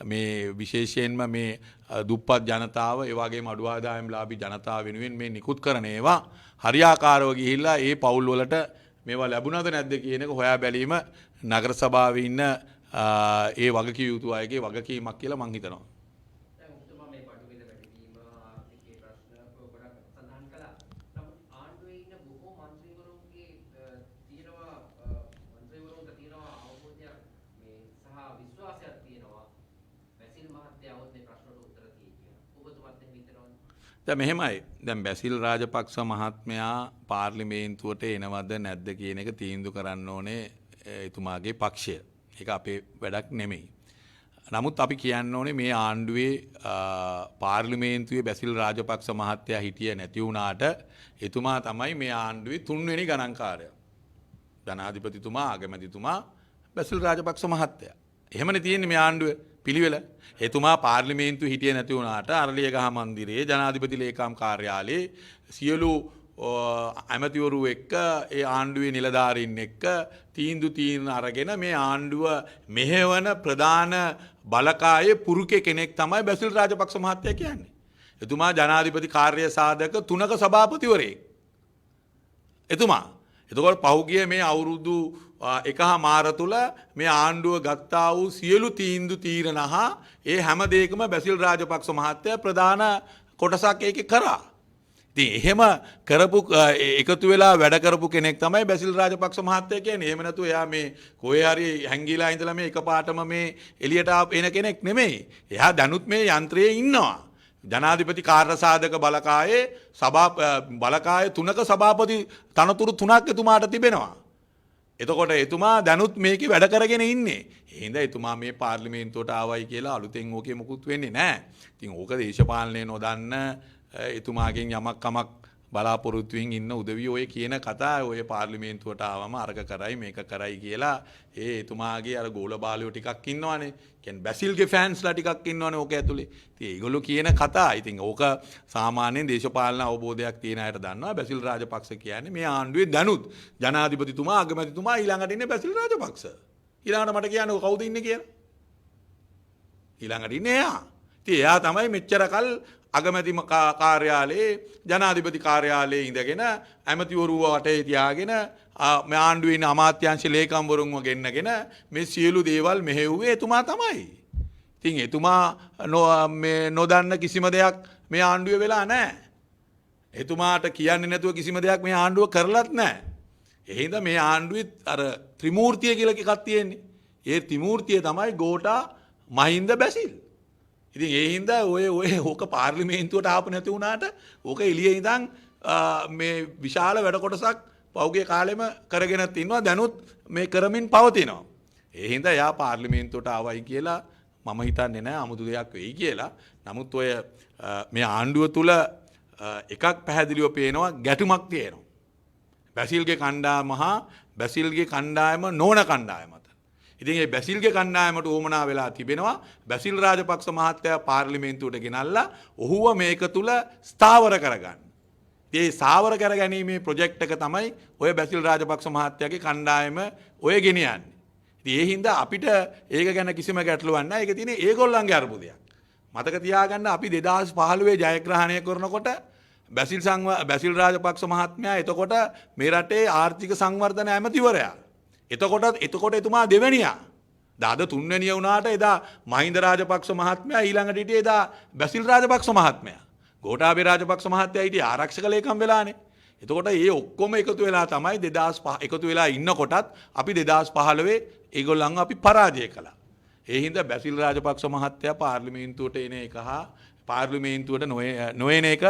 මේ විශේෂයෙන්ම මේ දුප්පත් ජනතාව ඒ වගේම අඩු ආදායම්ලාභී ජනතාව වෙනුවෙන් මේ නිකුත් කරන ඒවා හරියාකාරව ගිහිල්ලා ඒ පවුල් වලට මේවා ලැබුණාද නැද්ද කියන එක හොයා බැලීම නගර සභාවේ ඉන්න ඒ වගකීම් යුතු අයගේ වගකීමක් කියලා මම හිතනවා. දැන් මෙහෙමයි. දැන් බැසිල් රාජපක්ෂ මහත්මයා පාර්ලිමේන්තුවට එනවද නැද්ද කියන එක තීන්දුව කරන්න ඕනේ එතුමාගේ පක්ෂය. ඒක අපේ වැඩක් නෙමෙයි. නමුත් අපි කියන්න ඕනේ මේ ආණ්ඩුවේ පාර්ලිමේන්තුවේ බැසිල් රාජපක්ෂ මහත්තයා හිටියේ නැති වුණාට එතුමා තමයි මේ ආණ්ඩුවේ තුන්වෙනි ගණන්කාරයා. ජනාධිපතිතුමා, අගමැතිතුමා, බැසිල් රාජපක්ෂ මහත්තයා. එහෙමනේ තියෙන්නේ මේ ආණ්ඩුවේ පිළිවෙල. එතුමා පාර්ලිමේන්තුවේ හිටියේ නැති වුණාට අරලියගහ මන්දිරයේ ජනාධිපති ලේකම් කාර්යාලයේ සියලු ඇමතිවරු එක්ක ඒ ආණ්ඩුවේ නිලධාරීන් එක්ක තීන්දුව අරගෙන මේ ආණ්ඩුව මෙහෙවන ප්‍රධාන බලකායේ පුරුකේ කෙනෙක් තමයි බැසිල් රාජපක්ෂ මහත්තයා කියන්නේ. එතුමා ජනාධිපති කාර්ය සාධක 3ක සභාපතිවරයෙක්. එතුමා. එතකොට පහුගිය මේ අවුරුදු එකහමාර තුල මේ ආණ්ඩුව ගත්තා වූ සියලු තීරණ හා ඒ හැම දෙයකම බැසිල් රාජපක්ෂ මහත්තයා ප්‍රධාන කොටසක් ඒකේ කරා. ඉතින් එහෙම කරපු එකතු වෙලා වැඩ කරපු කෙනෙක් තමයි බැසිල් රාජපක්ෂ මහත්තයා කියන්නේ. එහෙම නැතු එයා මේ කොහේ හරි හැංගිලා ඉඳලා මේ එකපාරටම මේ එළියට එන කෙනෙක් නෙමෙයි. එයා දැනුත් මේ යන්ත්‍රයේ ඉන්නවා. ජනාධිපති කාර්යසාධක බලකායේ බලකාය 3ක සභාපති තනතුරු 3ක් එතුමාට තිබෙනවා. එතකොට එතුමා දැනුත් මේකේ වැඩ කරගෙන ඉන්නේ. ඒ හින්දා එතුමා මේ පාර්ලිමේන්තුවට ආවයි කියලා අලුතෙන් ඕකේ මොකුත් වෙන්නේ නැහැ. ඉතින් ඕක දේශපාලනය නොදන්න එතුමාගෙන් යමක් කමක් බලාපොරොත්තුවෙන් ඉන්න උදවිය ඔය කියන කතා ඔය පාර්ලිමේන්තුවට ආවම අරක කරයි මේක කරයි කියලා එතුමාගේ අර ගෝල බාලයෝ ටිකක් ඉන්නවනේ. කියන්නේ බැසිල්ගේ ෆෑන්ස්ලා ටිකක් ඉන්නවනේ ඕක ඇතුලේ. ඉතින් ඒගොල්ලෝ කියන කතා. ඉතින් ඕක සාමාන්‍යයෙන් දේශපාලන අවබෝධයක් තියෙන අයට දන්නවා. බැසිල් රාජපක්ෂ කියන්නේ මේ ආණ්ඩුවේ දැනුත් ජනාධිපතිතුමා අගමැතිතුමා ඊළඟට ඉන්නේ බැසිල් රාජපක්ෂ. ඊළඟට මට කියන්න කවුද ඉන්නේ කියලා. ඊළඟට ඉන්නේ එයා. ඉතින් එයා තමයි මෙච්චර කල් අගමැති කාර්යාලයේ ජනාධිපති කාර්යාලයේ ඉඳගෙන ඇමතිවරු වටේ තියාගෙන මේ ආණ්ඩුවේ ඉන්න අමාත්‍යාංශ ලේකම්වරුන්ව ගෙන්නගෙන මේ සියලු දේවල් මෙහෙව්වේ එතුමා තමයි. ඉතින් එතුමා නොදන්න කිසිම දෙයක් මේ ආණ්ඩුවේ වෙලා නැහැ. එතුමාට කියන්නේ නැතුව කිසිම දෙයක් මේ ආණ්ඩුව කරලත් නැහැ. ඒ හින්දා මේ ආණ්ඩුවේ අර ත්‍රිමූර්තිය කියලා එකක් තියෙන්නේ. ඒ ත්‍රිමූර්තිය තමයි ගෝඨා මහින්ද බැසිල්. ඉතින් ඒ හින්දා ඔය ඕක පාර්ලිමේන්තුවට ආපු නැති වුණාට ඕක එළියේ ඉඳන් මේ විශාල වැඩ කොටසක් පෞගේ කාලෙම කරගෙන තිනවා දැනුත් මේ කරමින් පවතිනවා. ඒ හින්දා යා පාර්ලිමේන්තුවට ආවයි කියලා මම හිතන්නේ නැහැ 아무තු දෙයක් වෙයි කියලා. නමුත් ඔය මේ ආණ්ඩුව තුල එකක් පැහැදිලිව පේනවා ගැටුමක් තියෙනවා. බැසිල්ගේ කණ්ඩායම හා බැසිල්ගේ කණ්ඩායම නොවන කණ්ඩායම. ඉතින් මේ බැසිල්ගේ කණ්ඩායමට උවමනා වෙලා තිබෙනවා බැසිල් රාජපක්ෂ මහත්තයා පාර්ලිමේන්තුවට ගෙනල්ලා ඔහුව මේක තුල ස්ථාවර කරගන්න. මේ ස්ථාවර කරගැනීමේ ප්‍රොජෙක්ට් එක තමයි ඔය බැසිල් රාජපක්ෂ මහත්තයාගේ කණ්ඩායම ඔය ගෙනියන්නේ. ඉතින් ඒ හින්දා අපිට ඒක ගැන කිසිම ගැටලුවක් නැහැ. ඒක තියෙන්නේ ඒගොල්ලන්ගේ අර්බුදයක්. මතක තියාගන්න අපි 2015 ජයග්‍රහණය කරනකොට බැසිල් රාජපක්ෂ මහත්මයා එතකොට මේ රටේ ආර්ථික සංවර්ධන ඇමතිවරයා. එතකොට එතුමා දෙවැනියා. දාද තුන්වැනිය වුණාට එදා මහින්ද රාජපක්ෂ මහත්මයා ඊළඟට හිටියේ එදා බැසිල් රාජපක්ෂ මහත්මයා. ගෝඨාභය රාජපක්ෂ මහත්තයා හිටියේ ආරක්ෂක ලේකම් වෙලානේ. එතකොට මේ ඔක්කොම එකතු වෙලා තමයි 2005 එකතු වෙලා ඉන්නකොටත් අපි 2015 ඒගොල්ලන්ව අපි පරාජය කළා. ඒ හින්දා බැසිල් රාජපක්ෂ මහත්තයා පාර්ලිමේන්තුවට එන එක හා පාර්ලිමේන්තුවට නොයන එක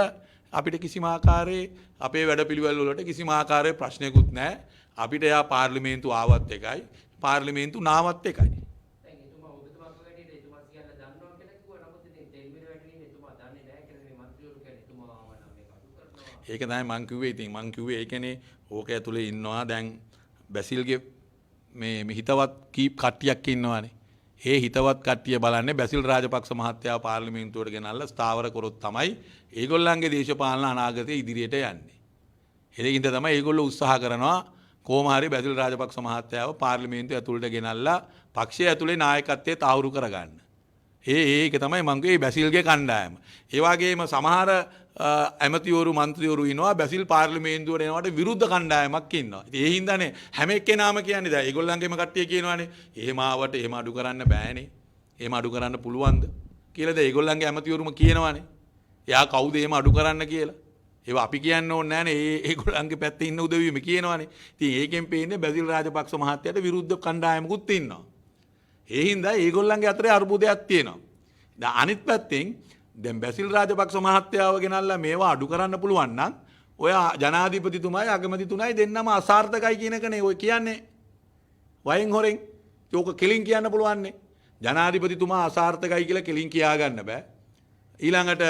අපිට කිසිම ආකාරයේ අපේ වැඩපිළිවෙල වලට කිසිම ආකාරයේ ප්‍රශ්නයක්වත් නැහැ. අපිට යා පාර්ලිමේන්තු ආවත් එකයි පාර්ලිමේන්තු නාවත් එකයි. දැන් එතුමා ඔබතුමා කවැටිට එතුමා කියලා දන්නවා කියලා කිව්වා. නමුත් ඉතින් තෙල්මිර වැඩිනේ එතුමා දන්නේ නැහැ කියලා මේ මන්ත්‍රීවරු කියන්නේ එතුමා ආව නම් මේක අඩු කරනවා. ඒක තමයි මං කිව්වේ. ඉතින් මං කිව්වේ ඒකනේ ඕක ඇතුලේ ඉන්නවා දැන් බැසිල්ගේ මේ හිතවත් කීප් කට්ටියක් ඉන්නවානේ. ඒ හිතවත් කට්ටිය බලන්නේ බැසිල් රාජපක්ෂ මහත්තයා පාර්ලිමේන්තුවට ගෙනල්ලා ස්ථාවර කරොත් තමයි ඒගොල්ලන්ගේ දේශපාලන අනාගතය ඉදිරියට යන්නේ. ඒකින්ද තමයි ඒගොල්ලෝ උත්සාහ කරනවා කොහොම හරි බැසිල් රාජපක්ෂ මහත්තයාව පාර්ලිමේන්තුව ඇතුළට ගෙනල්ලා පක්ෂය ඇතුලේ නායකත්වයේ තාවුරු කරගන්න. ඒක තමයි මං කිව්වේ බැසිල්ගේ කණ්ඩායම. ඒ වගේම සමහර ඇමතිවරු മന്ത്രിවරු ඉනවා බැසිල් පාර්ලිමේන්තුවට එනවට විරුද්ධ කණ්ඩායමක් ඉන්නවා. ඉතින් ඒ හින්දානේ හැම එක්කෙනාම කියන්නේ දැන් ඒගොල්ලන්ගේම කට්ටිය කියනවානේ එහෙම ආවට එහෙම අඩු කරන්න බෑනේ. එහෙම අඩු කරන්න පුළුවන්ද කියලා දැන් ඒගොල්ලන්ගේ ඇමතිවරුම කියනවානේ. එයා කවුද එහෙම අඩු කරන්න කියලා. ඒවා අපි කියන්න ඕනේ නැහනේ. ඒගොල්ලන්ගේ පැත්තේ ඉන්න උදවියම කියනවානේ. ඉතින් ඒකෙන් පේන්නේ බැසිල් රාජපක්ෂ මහත්තයාට විරුද්ධ කණ්ඩායමකුත් ඉන්නවා. ඒ හින්දා ඒගොල්ලන්ගේ අතරේ අර්බුදයක් තියෙනවා. දැන් අනිත් පැත්තෙන් දැන් බැසිල් රාජපක්ෂ මහත්තයාව ගෙනල්ලා මේවා අඩු කරන්න පුළුවන් නම් ඔය ජනාධිපතිතුමයි අගමැතිතුමයි දෙන්නම අසාර්ථකයි කියන එකනේ ඔය කියන්නේ. වයින් හොරෙන් ඒක කෙලින් කියන්න පුළුවන්නේ. ජනාධිපතිතුමා අසාර්ථකයි කියලා කෙලින් කියා ගන්න බෑ. ඊළඟට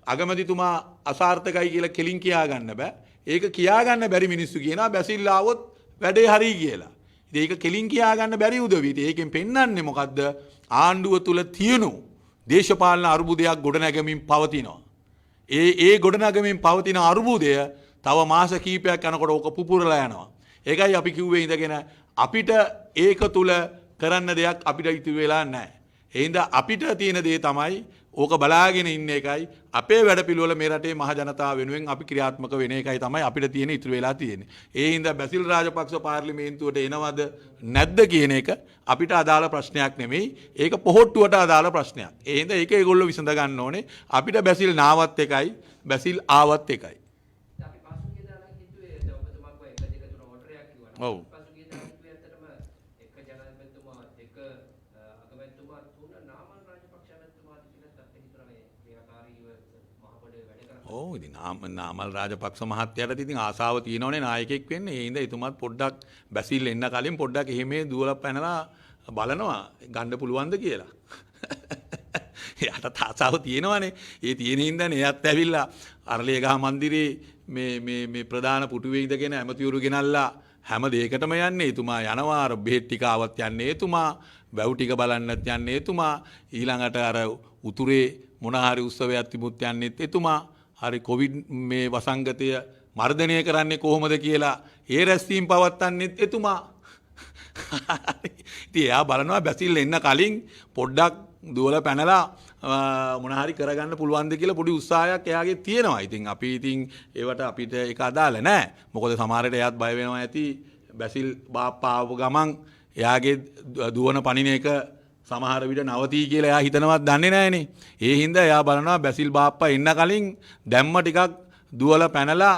අගමැතිතුමා අසාර්ථකයි කියලා කෙලින් කියා ගන්න බෑ. ඒක කියා ගන්න බැරි මිනිස්සු කියනවා බැසිල් ආවොත් වැඩේ හරි කියලා. ඉතින් ඒක කෙලින් කියා ගන්න බැරි උදවිය. ඉතින් ඒකෙන් පෙන්වන්නේ මොකද්ද? ආණ්ඩුව තුල තියෙනු දේශපාලන අර්බුදයක් ගොඩනැගෙමින් පවතිනවා. ඒ ගොඩනැගෙමින් පවතින අර්බුදය තව මාස කිහිපයක් යනකොට ඕක පුපුරලා යනවා. ඒකයි අපි කිව්වේ ඉඳගෙන අපිට ඒක තුල කරන්න දෙයක් අපිට ඉතුරු වෙලා නැහැ. ඒ හින්දා අපිට තියෙන දේ තමයි ඕක බලාගෙන ඉන්න එකයි අපේ වැඩපිළිවෙල මේ රටේ මහ ජනතාව වෙනුවෙන් අපි ක්‍රියාත්මක වෙන එකයි තමයි අපිට තියෙන ඉතුරු වෙලා තියෙන්නේ. ඒ හින්දා බැසිල් රාජපක්ෂ පාර්ලිමේන්තුවට එනවද නැද්ද කියන එක අපිට අදාළ ප්‍රශ්නයක් නෙමෙයි. ඒක පොහොට්ටුවට අදාළ ප්‍රශ්නයක්. ඒ හින්දා ඒක ඒගොල්ලෝ විසඳ ගන්න ඕනේ. අපිට බැසිල් නාවත් එකයි බැසිල් ආවත් එකයි. ඔව්. පසුගිය දායකත්වයේ ඇත්තටම එක ජනාධිපතිතුමා දෙක අගමැතිතුමා තුන නාමල් රාජපක්ෂ මැතිතුමාට කියලාත් අපිට හිතුණා මේ ක්‍රියාකාරීව මහ පොළොවේ වැඩ කරනවා. ඔව් ඉතින් නාමල් රාජපක්ෂ මහත්තයාට ඉතින් ආසාව තියෙනවනේ නායකයෙක් වෙන්න. ඒ හින්දා එතුමාත් පොඩ්ඩක් බැසිල් එන්න කලින් පොඩ්ඩක් එහෙම දුවලා පැනලා බලනවා ගන්න පුළුවන්ද කියලා. එයාට ආසාව තියෙනවනේ. ඒ තියෙන හින්දානේ එයාත් ඇවිල්ලා අරලියගහ මන්දිරේ මේ ප්‍රධාන පුටුවේ ඉඳගෙන ඇමතිවරු ගෙනල්ලා හැම දෙයකටම යන්නේ එතුමා යනවා. අර බෙහෙත් ටික ආවත් යන්නේ එතුමා, වැව් ටික බලන්නත් යන්නේ එතුමා, ඊළඟට අර උතුරේ මොන හරි උත්සවයක් තිබුත් යන්නේත් එතුමා, හරි කොවිඩ් මේ වසංගතය මර්ධනය කරන්නේ කොහොමද කියලා ඒ රැස්වීම පවත්වන්නේත් එතුමා. ඉතින් එයා බලනවා බැසිල් එන්න කලින් පොඩ්ඩක් දුවලා පැනලා මොන හරි කරගන්න පුළුවන්ද කියලා පොඩි උත්සාහයක් එයාගේ තියෙනවා. ඉතින් අපි ඒවට අපිට ඒක අදාළ නැහැ. මොකද සමහරට එයාත් බය වෙනවා ඇති බැසිල් බාප්පා ආව ගමන් එයාගේ දුවන පණින එක සමහර විට නවතී කියලා එයා හිතනවත් දන්නේ නැහනේ. ඒ හින්දා එයා බලනවා බැසිල් බාප්පා එන්න කලින් දැම්ම ටිකක් දුවලා පැනලා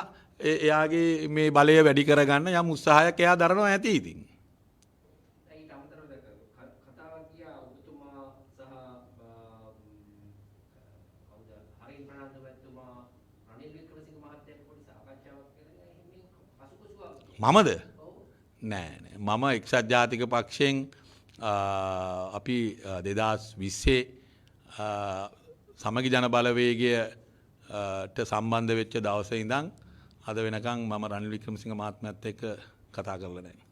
එයාගේ මේ බලය වැඩි කරගන්න යම් උත්සාහයක් එයා දරනවා ඇති ඉතින්. ඊට අමතරව කතාවක් ගියා ඔබතුමා සහ කවුද හරින් ප්‍රනාන්දු මැතිතුමා රනිල් වික්‍රමසිංහ මහත්තයාට පොඩි සාකච්ඡාවක් කරලා මේ පසුපසුවක්. මමද? ඔව්. නෑ මම එක්සත් ජාතික පක්ෂයෙන් අපි 2020 සමගි ජන බලවේගයට සම්බන්ධ වෙච්ච දවසේ ඉඳන් අද වෙනකන් මම රනිල් වික්‍රමසිංහ මහත්මයාත් එක්ක කතා කරලා නැහැ.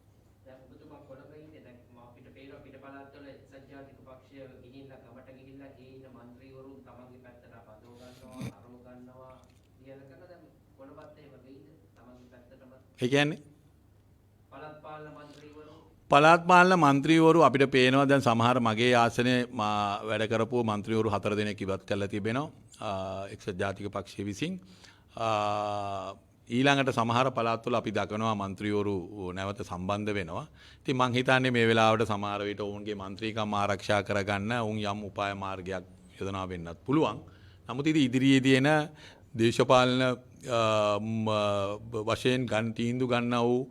දැන් ඔබතුමා කොළඹ ඉන්නේ. දැන් අපිට පේනවා පිට පළාත්වල එක්සත් ජාතික පක්ෂය ගිහිල්ලා ගමට ගිහිල්ලා ඒ ඉන්න മന്ത്രിවරු තමන්ගේ පැත්තට බදව ගන්නවා, අරව ගන්නවා කියලා කරලා දැන් කොළඹත් එහෙම වෙයිද? තමන්ගේ පැත්තටම ඒ කියන්නේ පළාත් පාලන മന്ത്രിවරු පළාත් පාලන മന്ത്രിවරු අපිට පේනවා දැන් සමහර මගේ ආසනයේ වැඩ කරපු മന്ത്രിවරු 4 දෙනෙක් ඉවත් කරලා තිබෙනවා එක්සත් ජාතික පක්ෂය විසින්. ඊළඟට සමහර පළාත්වල අපි දකිනවා മന്ത്രിවරු නැවත සම්බන්ධ වෙනවා. ඉතින් මං හිතන්නේ මේ වෙලාවට සමහර විට ඔවුන්ගේ മന്ത്രിකම් ආරක්ෂා කරගන්න ඔවුන් යම් උපාය මාර්ගයක් යොදනවා වෙන්නත් පුළුවන්. නමුත් ඉදිරියේදී එන දේශපාලන වශයෙන් තීන්දුව ගන්න වූ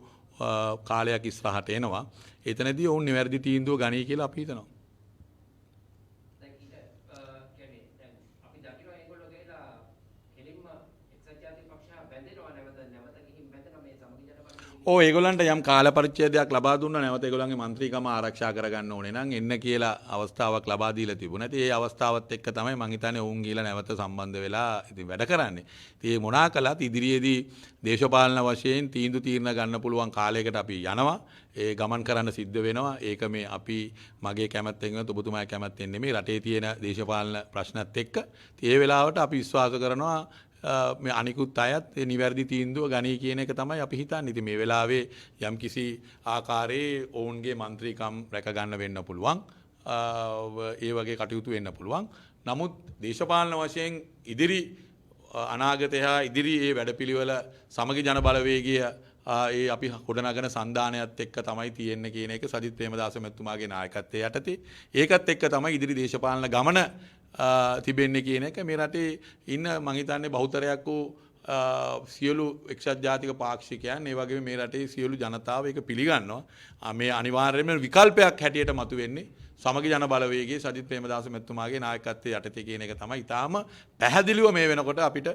කාලයක් ඉස්සරහට එනවා. එතනදී ඔවුන් නිවැරදි තීන්දුව ගනී කියලා අපි හිතනවා. දැන් ඊට කියන්නේ දැන් අපි දකිනවා ඒගොල්ලෝ ගිහලා කෙලින්ම එක්සත් ජාතික පක්ෂය බැඳෙනවා නැවත ගිහින් බැඳෙනවා මේ සමගි ජන බලවේගය. ඔව් ඒගොල්ලන්ට යම් කාල පරිච්ඡේදයක් ලබා දුන්නා නැවත ඒගොල්ලන්ගේ മന്ത്രിකම ආරක්ෂා කරගන්න ඕනේ නම් එන්න කියලා අවස්ථාවක් ලබා දීලා තිබුණා. ඉතින් ඒ අවස්ථාවත් එක්ක තමයි මං හිතන්නේ ඔවුන් ගිහලා නැවත සම්බන්ධ වෙලා ඉතින් වැඩ කරන්නේ. ඉතින් මේ මොනා කළත් ඉදිරියේදී දේශපාලන වශයෙන් තීන්දුව ගන්න පුළුවන් කාලයකට අපි යනවා. ඒ ගමන් කරන්න සිද්ධ වෙනවා. ඒක මේ අපි මගේ කැමැත්තෙන් නෙවෙයි ඔබතුමාගේ කැමැත්තෙන් නෙමෙයි රටේ තියෙන දේශපාලන ප්‍රශ්නත් එක්ක. ඉතින් ඒ වෙලාවට අපි විශ්වාස කරනවා මේ අනිකුත් අයත් ඒ නිවැරදි තීන්දුව ගනී කියන එක තමයි අපි හිතන්නේ. ඉතින් මේ වෙලාවේ යම්කිසි ආකාරයේ ඔවුන්ගේ മന്ത്രിකම් රැක ගන්න වෙන්න පුළුවන්. ඒ වගේ කටයුතු වෙන්න පුළුවන්. නමුත් දේශපාලන වශයෙන් ඉදිරි අනාගතය හා ඉදිරි ඒ වැඩපිළිවෙල සමගි ජන බලවේගය ඒ අපි ගොඩනගන සන්ධානයත් එක්ක තමයි තියෙන්නේ කියන එක සජිත් ප්‍රේමදාස මැතිතුමාගේ නායකත්වයේ යටතේ ඒකත් එක්ක තමයි ඉදිරි දේශපාලන ගමන තිබෙන්නේ කියන එක මේ රටේ ඉන්න මං හිතන්නේ බහුතරයක් වූ සියලු එක්සත් ජාතික පාක්ෂිකයන් ඒ වගේම මේ රටේ සියලු ජනතාව ඒක පිළිගන්නවා. මේ අනිවාර්යයෙන්ම විකල්පයක් හැටියට මතුවෙන්නේ සමගි ජන බලවේගයේ සජිත් ප්‍රේමදාස මැතිතුමාගේ නායකත්වයේ යටතේ කියන එක තමයි ඊටාම පැහැදිලිව මේ වෙනකොට අපිට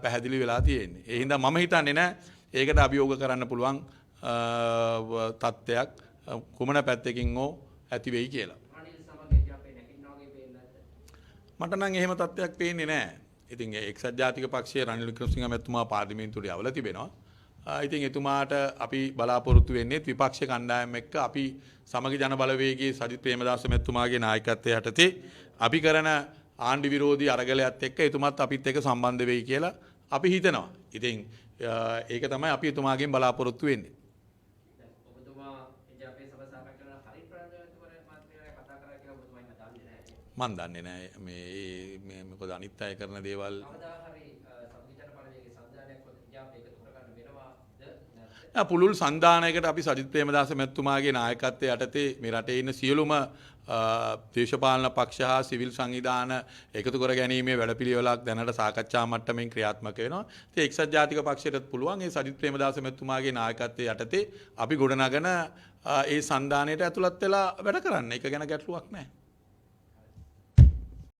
පැහැදිලි වෙලා තියෙන්නේ. ඒ හින්දා මම හිතන්නේ නෑ ඒකට අභියෝග කරන්න පුළුවන් තත්ත්වයක් කුමන පැත්තකින් හෝ ඇති වෙයි කියලා. මට නම් එහෙම තත්ත්වයක් පේන්නේ නැහැ. ඉතින් එක්සත් ජාතික පක්ෂයේ රනිල් වික්‍රමසිංහ මැතිතුමා පාර්ලිමේන්තුවට යවලා තිබෙනවා. ඉතින් එතුමාට අපි බලාපොරොත්තු වෙන්නේ විපක්ෂ කණ්ඩායම් එක්ක අපි සමගි ජන බලවේගයේ සජිත් ප්‍රේමදාස මැතිතුමාගේ නායකත්වයේ යටතේ අපි කරන ආණ්ඩු විරෝධී අරගලයත් එක්ක එතුමාත් අපිත් එක්ක සම්බන්ධ වෙයි කියලා අපි හිතනවා. ඉතින් ඒක තමයි අපි එතුමාගෙන් බලාපොරොත්තු වෙන්නේ. ඔබතුමා එජාපේ සභා සාකච්ඡා කරන හරි ප්‍රාණ්ඩවතුමාගේ මාත්‍රියලා කතා කරා කියලා ඔබතුමා ඉන්න දන්නේ නැහැ. මන් දන්නේ නැහැ මේ මොකද අනිත් අය කරන දේවල් කවදා හරි සමගි ජන බලවේගයේ සංධානයක් කොට එජාපේ එකතු කරගන්න වෙනවාද නැත්ද? පුළුල් සන්ධානයකට අපි සජිත් ප්‍රේමදාස මැතිතුමාගේ නායකත්වයේ යටතේ මේ රටේ ඉන්න සියලුම දේශපාලන පක්ෂ හා සිවිල් සංවිධාන එකතු කර ගැනීමේ වැඩපිළිවෙලක් දැනට සාකච්ඡා මට්ටමින් ක්‍රියාත්මක වෙනවා. ඉතින් එක්සත් ජාතික පක්ෂයටත් පුළුවන් මේ සජිත් ප්‍රේමදාස මැතිතුමාගේ නායකත්වයේ යටතේ අපි ගොඩනගන ඒ සන්ධානයට ඇතුළත් වෙලා වැඩ කරන්න. ඒක ගැන ගැටලුවක් නැහැ.